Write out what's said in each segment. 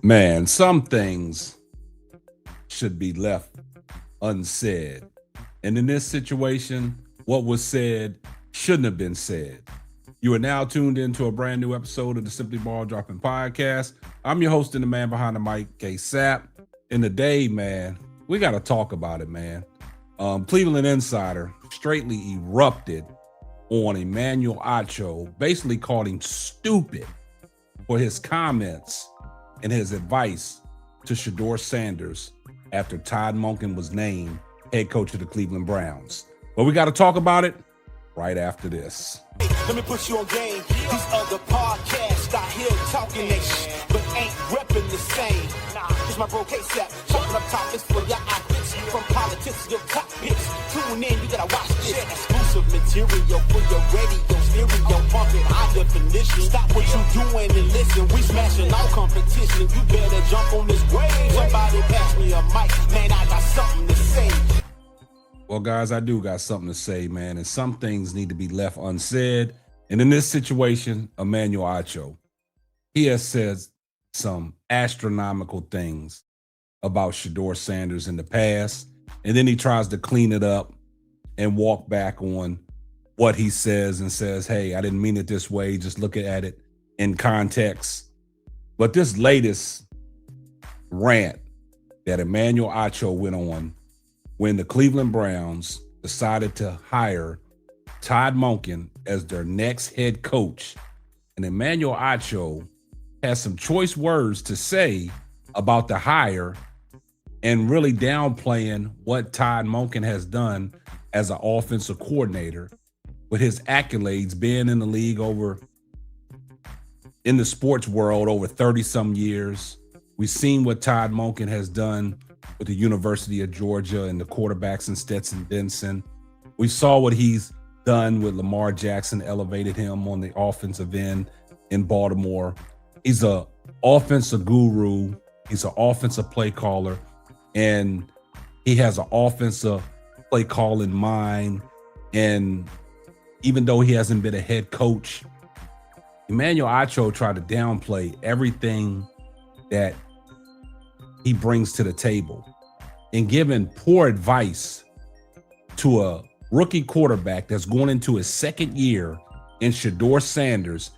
Man, some things should be left unsaid. And in this situation, what was said shouldn't have been said. You are now tuned into a brand new episode of the Simply Ball Dropping Podcast. I'm your host and the man behind the mic, K-Sap. And today, man, we got to talk about it, man. Cleveland Insider straightly erupted on Emmanuel Acho, basically called him stupid for his comments and his advice to Shedeur Sanders after Todd Monken was named head coach of the Cleveland Browns. But we got to talk about it right after this. Let me put you on game. These other podcasts out here talking that shit, but ain't repping the same. It's my bro K-Sap, chopping up topics for your optics. From politics to your topics. Tune in, you gotta watch this. Exclusive material for your radio, stereo, pumping high definition. Stop what you doing and listen. We smashing all competition. You better jump on this wave. Somebody pass me a mic, man, I got something to say. Well, guys, I do got something to say, man, and some things need to be left unsaid. And in this situation, Emmanuel Acho, he has said some astronomical things about Shedeur Sanders in the past, and then he tries to clean it up and walk back on what he says and says, hey, I didn't mean it this way. Just look at it in context. But this latest rant that Emmanuel Acho went on when the Cleveland Browns decided to hire Todd Monken as their next head coach, and Emmanuel Acho has some choice words to say about the hire and really downplaying what Todd Monken has done as an offensive coordinator with his accolades, being in the league in the sports world over 30-some years. We've seen what Todd Monken has done with the University of Georgia and the quarterbacks in Stetson Benson. We saw what he's done with Lamar Jackson, elevated him on the offensive end in Baltimore. He's an offensive guru. He's an offensive play caller, and he has an offensive play calling mind. And even though he hasn't been a head coach, Emmanuel Acho tried to downplay everything that he brings to the table and giving poor advice to a rookie quarterback that's going into his second year in Shedeur Sanders,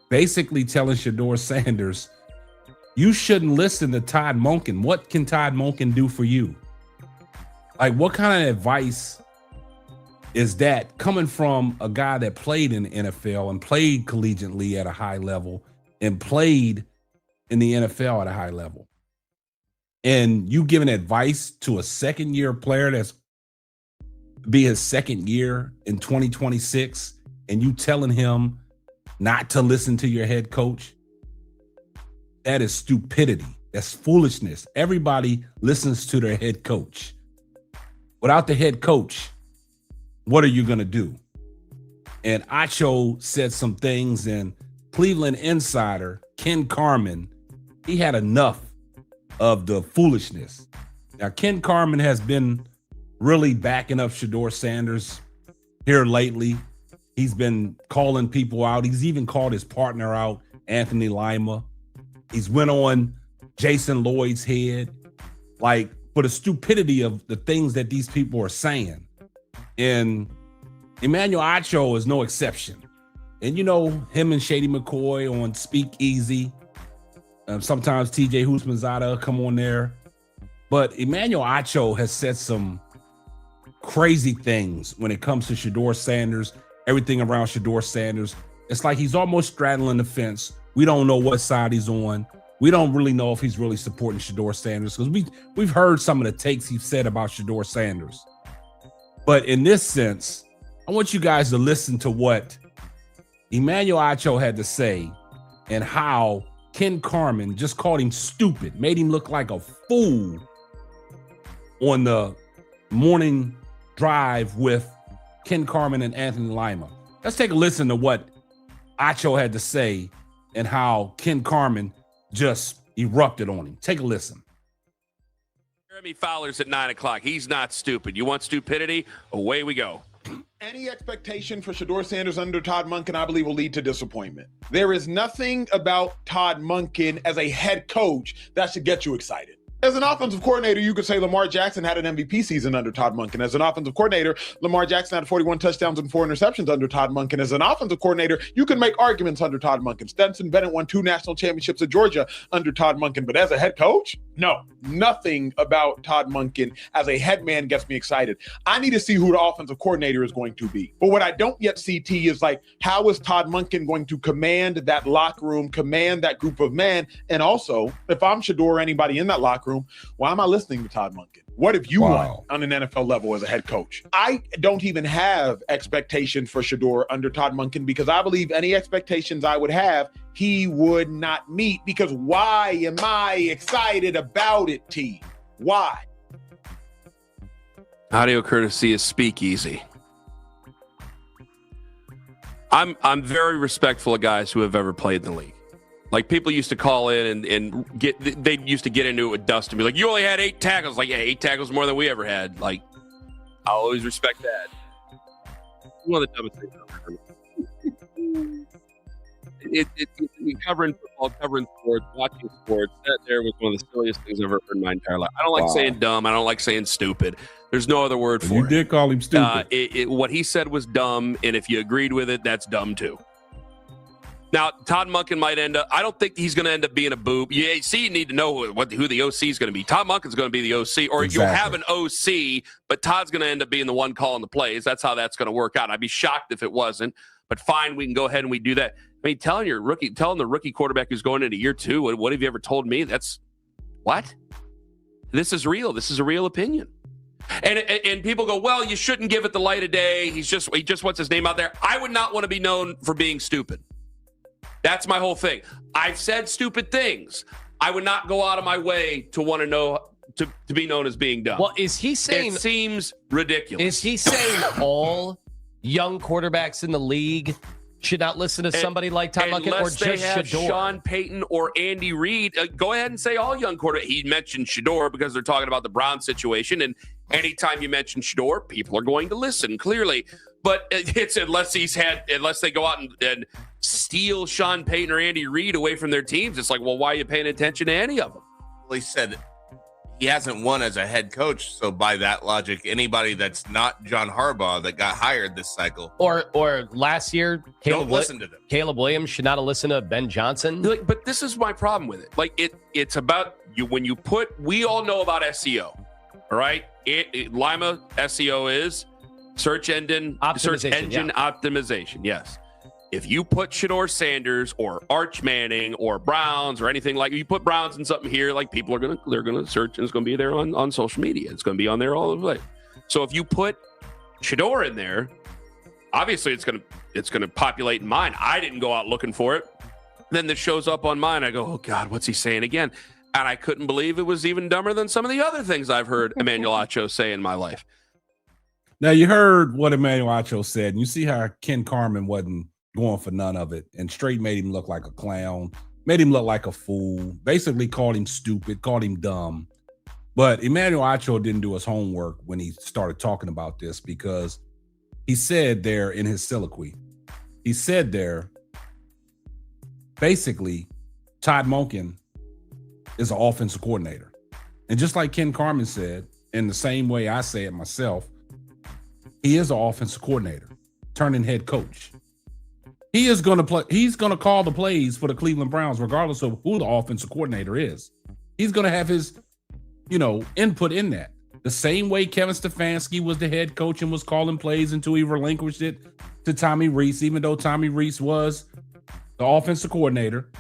basically telling Shedeur Sanders, you shouldn't listen to Todd Monken. What can Todd Monken do for you? Like, what kind of advice is that coming from a guy that played in the NFL and played collegiately at a high level and played in the NFL at a high level? And you giving advice to a second-year player that's be his second year in 2026, and you telling him not to listen to your head coach? That is stupidity. That's foolishness. Everybody listens to their head coach. Without the head coach, what are you going to do? And Acho said some things, and Cleveland Insider, Ken Carman, he had enough of the foolishness. Now, Ken Carman has been really backing up Shedeur Sanders here lately. He's been calling people out. He's even called his partner out, Anthony Lima. He's went on Jason Lloyd's head, like, for the stupidity of the things that these people are saying. And Emmanuel Acho is no exception. And, you know, him and Shady McCoy on Speak Easy. Sometimes TJ Houshmandzadeh come on there. But Emmanuel Acho has said some crazy things when it comes to Shedeur Sanders, everything around Shedeur Sanders. It's like he's almost straddling the fence. We don't know what side he's on. We don't really know if he's really supporting Shedeur Sanders, because we've heard some of the takes he's said about Shedeur Sanders. But in this sense, I want you guys to listen to what Emmanuel Acho had to say and how Ken Carman just called him stupid, made him look like a fool on the morning drive with Ken Carman and Anthony Lima. Let's take a listen to what Acho had to say and how Ken Carman just erupted on him. Take a listen. Jeremy Fowler's at 9 o'clock. He's not stupid. You want stupidity? Away we go. Any expectation for Shedeur Sanders under Todd Monken, I believe, will lead to disappointment. There is nothing about Todd Monken as a head coach that should get you excited. As an offensive coordinator, you could say Lamar Jackson had an MVP season under Todd Monken. As an offensive coordinator, Lamar Jackson had 41 touchdowns and 4 interceptions under Todd Monken. As an offensive coordinator, you can make arguments under Todd Monken. Stetson Bennett won 2 national championships at Georgia under Todd Monken. But as a head coach, no, nothing about Todd Monken as a head man gets me excited. I need to see who the offensive coordinator is going to be. But what I don't yet see, T, is like, how is Todd Monken going to command that locker room, command that group of men? And also, if I'm Shedeur or anybody in that locker room, why am I listening to Todd Monken? What have you won on an NFL level as a head coach? I don't even have expectations for Shedeur under Todd Monken because I believe any expectations I would have, he would not meet. Because why am I excited about it, T? Why? Audio courtesy is Speakeasy. I'm very respectful of guys who have ever played in the league. Like, people used to call in and they used to get into it with Dustin, be like, you only had 8 tackles. Like, yeah, 8 tackles more than we ever had. Like, I'll always respect that. One of the dumbest things I've ever covering football, covering sports, watching sports, that there was one of the silliest things I've ever heard in my entire life. I don't like saying dumb. I don't like saying stupid. There's no other word for it. You did call him stupid. What he said was dumb, and if you agreed with it, that's dumb too. Now, Todd Monken might end up, I don't think he's going to end up being a boob. You need to know who the OC is going to be. Todd Monken's going to be the OC, or you'll have an OC, but Todd's going to end up being the one calling the plays. That's how that's going to work out. I'd be shocked if it wasn't, but fine, we can go ahead and we do that. I mean, telling the rookie quarterback who's going into year 2, what have you ever told me? That's what? This is real. This is a real opinion. And people go, well, you shouldn't give it the light of day. He just wants his name out there. I would not want to be known for being stupid. That's my whole thing. I've said stupid things. I would not go out of my way to want to know to be known as being dumb. Well, is he saying it seems ridiculous? Is he saying all young quarterbacks in the league should not listen to somebody like Todd Monken, or just Shedeur? Sean Payton or Andy Reid? Go ahead and say all young quarterbacks. He mentioned Shedeur because they're talking about the Browns situation, and anytime you mention Shedeur, people are going to listen, clearly. But it's unless they go out and steal Sean Payton or Andy Reid away from their teams, it's like, well, why are you paying attention to any of them? Well, he said he hasn't won as a head coach, so by that logic, anybody that's not John Harbaugh that got hired this cycle or last year, don't listen to them. Caleb Williams should not have listened to Ben Johnson. But this is my problem with it. Like, it's about you when you put. We all know about SEO, all right? Lima SEO is search engine optimization. Yes. If you put Shedeur Sanders or Arch Manning or Browns or anything like, you put Browns in something here, like, people are they're gonna search, and it's gonna be there on social media. It's gonna be on there all the way. So if you put Shedeur in there, obviously it's gonna populate in mine. I didn't go out looking for it. Then this shows up on mine. I go, oh God, what's he saying again? And I couldn't believe it was even dumber than some of the other things I've heard Emmanuel Acho say in my life. Now, you heard what Emmanuel Acho said, and you see how Ken Carman wasn't going for none of it, and straight made him look like a clown, made him look like a fool, basically called him stupid, called him dumb. But Emmanuel Acho didn't do his homework when he started talking about this, because he said there in his soliloquy, he said there, basically, Todd Monken is an offensive coordinator. And just like Ken Carman said, in the same way I say it myself, he is an offensive coordinator, turning head coach. He is going to play. He's going to call the plays for the Cleveland Browns, regardless of who the offensive coordinator is. He's going to have his, input in that. The same way Kevin Stefanski was the head coach and was calling plays until he relinquished it to Tommy Rees, even though Tommy Rees was the offensive coordinator.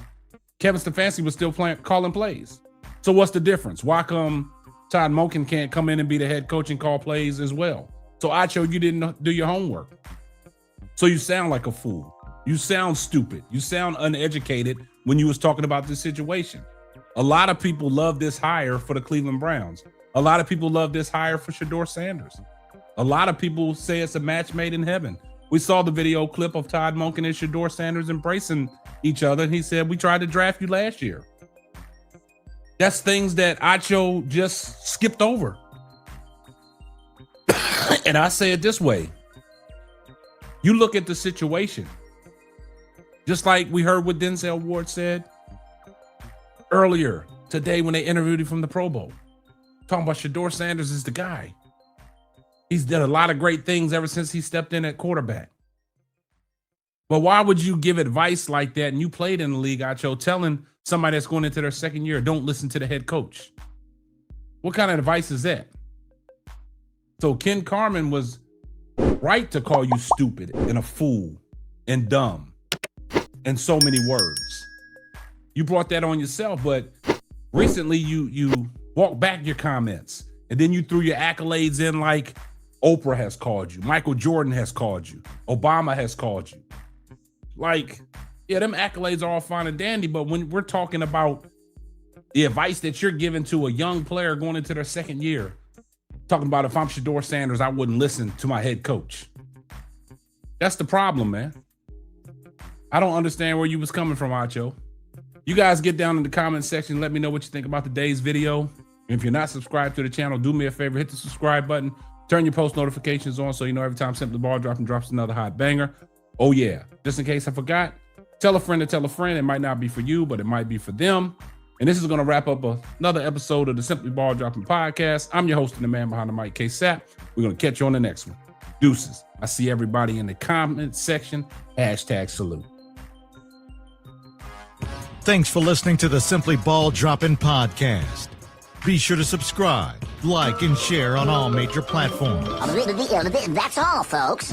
Kevin Stefanski was still calling plays. So what's the difference? Why come Todd Monken can't come in and be the head coach and call plays as well? So Acho, you didn't do your homework. So you sound like a fool. You sound stupid. You sound uneducated when you was talking about this situation. A lot of people love this hire for the Cleveland Browns. A lot of people love this hire for Shedeur Sanders. A lot of people say it's a match made in heaven. We saw the video clip of Todd Monken and Shedeur Sanders embracing each other. And he said, we tried to draft you last year. That's things that Acho just skipped over. And I say it this way. You look at the situation. Just like we heard what Denzel Ward said earlier today when they interviewed him from the Pro Bowl. Talking about Shedeur Sanders is the guy. He's done a lot of great things ever since he stepped in at quarterback. But why would you give advice like that? And you played in the league, Acho, telling somebody that's going into their second year, don't listen to the head coach. What kind of advice is that? So Ken Carman was right to call you stupid and a fool and dumb and so many words. You brought that on yourself, but recently you walked back your comments and then you threw your accolades in like Oprah has called you, Michael Jordan has called you, Obama has called you. Like, yeah, them accolades are all fine and dandy, but when we're talking about the advice that you're giving to a young player going into their second year, talking about if I'm Shedeur Sanders, I wouldn't listen to my head coach. That's the problem, man. I don't understand where you was coming from, Acho. You guys get down in the comment section. Let me know what you think about today's video. And if you're not subscribed to the channel, do me a favor, hit the subscribe button, turn your post notifications on so you know every time Simply Ball drops another hot banger. Oh yeah, just in case I forgot, tell a friend to tell a friend. It might not be for you, but it might be for them. And this is going to wrap up another episode of the Simply Ball Dropping Podcast. I'm your host and the man behind the mic, K-Sap. We're going to catch you on the next one. Deuces. I see everybody in the comment section. #salute. Thanks for listening to the Simply Ball Dropping Podcast. Be sure to subscribe, like, and share on all major platforms. That's all, folks.